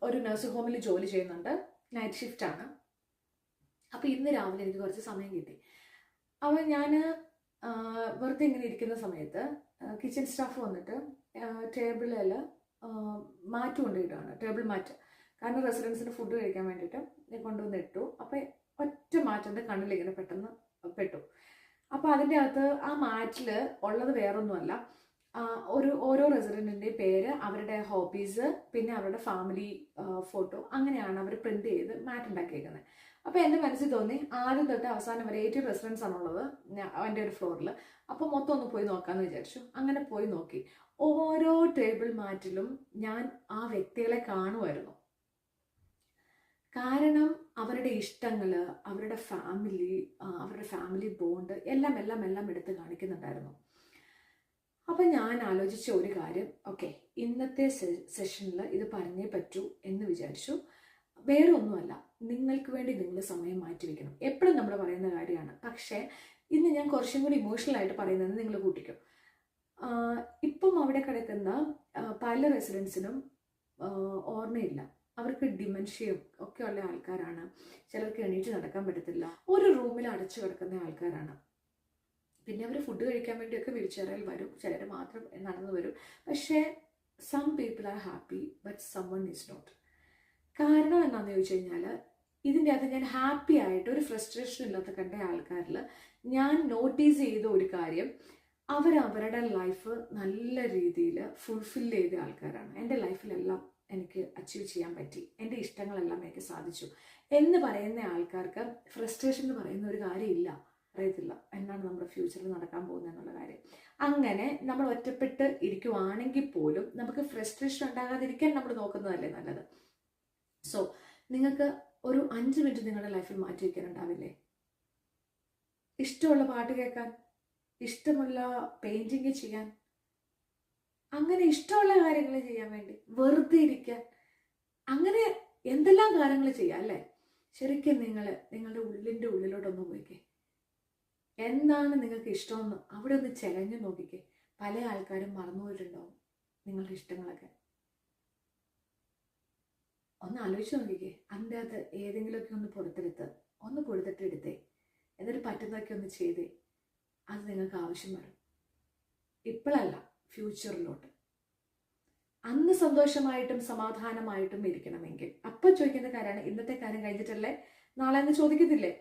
ഒരു നഴ്സിംഗ് ഹോമിൽ ജോലി ചെയ്യുന്നുണ്ട്, നൈറ്റ് ഷിഫ്റ്റാണ്. അപ്പോൾ ഇന്ന് രാവിലെ എനിക്ക് കുറച്ച് സമയം കിട്ടി. അപ്പോൾ ഞാൻ വെറുതെ ഇങ്ങനെ ഇരിക്കുന്ന സമയത്ത് കിച്ചൺ സ്റ്റാഫ് വന്നിട്ട് ടേബിളിൽ മാറ്റ് കൊണ്ടുപോയിട്ടാണ്, ടേബിൾ മാറ്റ്. കാരണം റെസിഡൻസിന് ഫുഡ് കഴിക്കാൻ വേണ്ടിയിട്ട് കൊണ്ടുവന്ന് ഇട്ടു. അപ്പോൾ ഒറ്റ മാറ്റിൻ്റെ കണ്ണിലിങ്ങനെ പെട്ടെന്ന് പെട്ടു. അപ്പോൾ അതിൻ്റെ അകത്ത് ആ മാറ്റിൽ ഉള്ളത് വേറൊന്നുമല്ല, ഓരോ റെസിഡൻറ്റിൻ്റെയും പേര്, അവരുടെ ഹോബീസ്, പിന്നെ അവരുടെ ഫാമിലി ഫോട്ടോ, അങ്ങനെയാണ് അവർ പ്രിന്റ് ചെയ്ത് മാറ്റ് ഉണ്ടാക്കിയേക്കുന്നത്. അപ്പോൾ എൻ്റെ മനസ്സിൽ തോന്നി ആദ്യം തൊട്ട് അവസാനം വരെ 80 റെസിഡൻസ് ആണുള്ളത് എൻ്റെ ഒരു ഫ്ലോറിൽ. അപ്പോൾ മൊത്തം ഒന്ന് പോയി നോക്കാമെന്ന് വിചാരിച്ചു. അങ്ങനെ പോയി നോക്കി. ഓരോ ടേബിൾ മാറ്റിലും ഞാൻ ആ വ്യക്തികളെ കാണുമായിരുന്നു. കാരണം അവരുടെ ഇഷ്ടങ്ങൾ, അവരുടെ ഫാമിലി ബോണ്ട് എല്ലാം എടുത്ത് കാണിക്കുന്നുണ്ടായിരുന്നു. അപ്പം ഞാൻ ആലോചിച്ച ഒരു കാര്യം, ഓക്കെ, ഇന്നത്തെ സെഷനിൽ ഇത് പറഞ്ഞേ പറ്റൂ എന്ന് വിചാരിച്ചു. വേറെ ഒന്നുമല്ല, നിങ്ങൾക്ക് വേണ്ടി നിങ്ങൾ സമയം മാറ്റിവെക്കണം. എപ്പോഴും നമ്മൾ പറയുന്ന കാര്യമാണ്. പക്ഷേ ഇന്ന് ഞാൻ കുറച്ചും കൂടി ഇമോഷണൽ ആയിട്ട് പറയുന്നത് നിങ്ങൾ കൂട്ടിക്കും. ഇപ്പം അവിടെ കിടക്കുന്ന പല റെസിഡൻസിനും ഓർമ്മയില്ല. അവർക്ക് ഡിമെൻഷ്യയും ഒക്കെ ഉള്ള ആൾക്കാരാണ്. ചിലർക്ക് എണീറ്റ് നടക്കാൻ പറ്റത്തില്ല. ഒരു റൂമിൽ അടച്ചു കിടക്കുന്ന ആൾക്കാരാണ്. പിന്നെ അവർ ഫുഡ് കഴിക്കാൻ വേണ്ടിയൊക്കെ വീൽചെയറിൽ വരും, ചിലർ മാത്രം നടന്നു വരും. പക്ഷേ some people are happy but someone is not. കാരണം എന്താണെന്ന് ചോദിച്ചു കഴിഞ്ഞാൽ, ഇതിൻ്റെ അകത്ത് ഞാൻ ഹാപ്പി ആയിട്ട് ഒരു ഫ്രസ്ട്രേഷൻ ഇല്ലാത്ത കണ്ട ആൾക്കാരിൽ ഞാൻ നോട്ടീസ് ചെയ്ത ഒരു കാര്യം, അവരവരുടെ ലൈഫ് നല്ല രീതിയിൽ ഫുൾഫിൽ ചെയ്ത ആൾക്കാരാണ്. എൻ്റെ ലൈഫിലെല്ലാം എനിക്ക് അച്ചീവ് ചെയ്യാൻ പറ്റി, എൻ്റെ ഇഷ്ടങ്ങളെല്ലാം എനിക്ക് സാധിച്ചു എന്ന് പറയുന്ന ആൾക്കാർക്ക് ഫ്രസ്ട്രേഷൻ എന്ന് പറയുന്ന ഒരു കാര്യമില്ല. അറിയത്തില്ല എന്നാണ് നമ്മുടെ ഫ്യൂച്ചറിൽ നടക്കാൻ പോകുന്നത് എന്നുള്ള കാര്യം. അങ്ങനെ നമ്മൾ ഒറ്റപ്പെട്ട് ഇരിക്കുവാണെങ്കിൽ പോലും നമുക്ക് ഫ്രസ്ട്രേഷൻ ഉണ്ടാകാതിരിക്കാൻ നമ്മൾ നോക്കുന്നതല്ലേ നല്ലത്. സോ നിങ്ങൾക്ക് ഒരു 5 മിനിറ്റ് നിങ്ങളുടെ ലൈഫിൽ മാറ്റി വയ്ക്കാനുണ്ടാവില്ലേ? ഇഷ്ടമുള്ള പാട്ട് കേൾക്കാൻ, ഇഷ്ടമുള്ള പെയിന്റിങ് ചെയ്യാൻ, അങ്ങനെ ഇഷ്ടമുള്ള കാര്യങ്ങൾ ചെയ്യാൻ വേണ്ടി വെറുതെ ഇരിക്കാൻ, അങ്ങനെ എന്തെല്ലാം കാര്യങ്ങൾ ചെയ്യാം അല്ലേ? ശരിക്കും നിങ്ങളുടെ ഉള്ളിലോട്ടൊന്ന് പോയിക്കേ. എന്താണ് നിങ്ങൾക്ക് ഇഷ്ടമെന്ന് അവിടെ ഒന്ന് ചെലഞ്ഞു നോക്കിക്കേ. പല ആൾക്കാരും മറന്നുപോയിട്ടുണ്ടാവും നിങ്ങളുടെ ഇഷ്ടങ്ങളൊക്കെ. ഒന്ന് ആലോചിച്ച് നോക്കിക്കേ. അതിൻ്റെ അകത്ത് ഏതെങ്കിലുമൊക്കെ ഒന്ന് പൊടുത്തിട്ടെടുത്തേ, എന്നിട്ട് പറ്റുന്നതൊക്കെ ഒന്ന് ചെയ്തേ. അത് നിങ്ങൾക്ക് ആവശ്യം വരും. ഇപ്പോഴല്ല, ഫ്യൂച്ചറിലോട്ട്. അന്ന് സന്തോഷമായിട്ടും സമാധാനമായിട്ടും ഇരിക്കണമെങ്കിൽ അപ്പം ചോദിക്കുന്ന കാര്യമാണ്, ഇന്നത്തെ കാര്യം കഴിഞ്ഞിട്ടല്ലേ നാളെ എന്ന് ചോദിക്കത്തില്ലേ?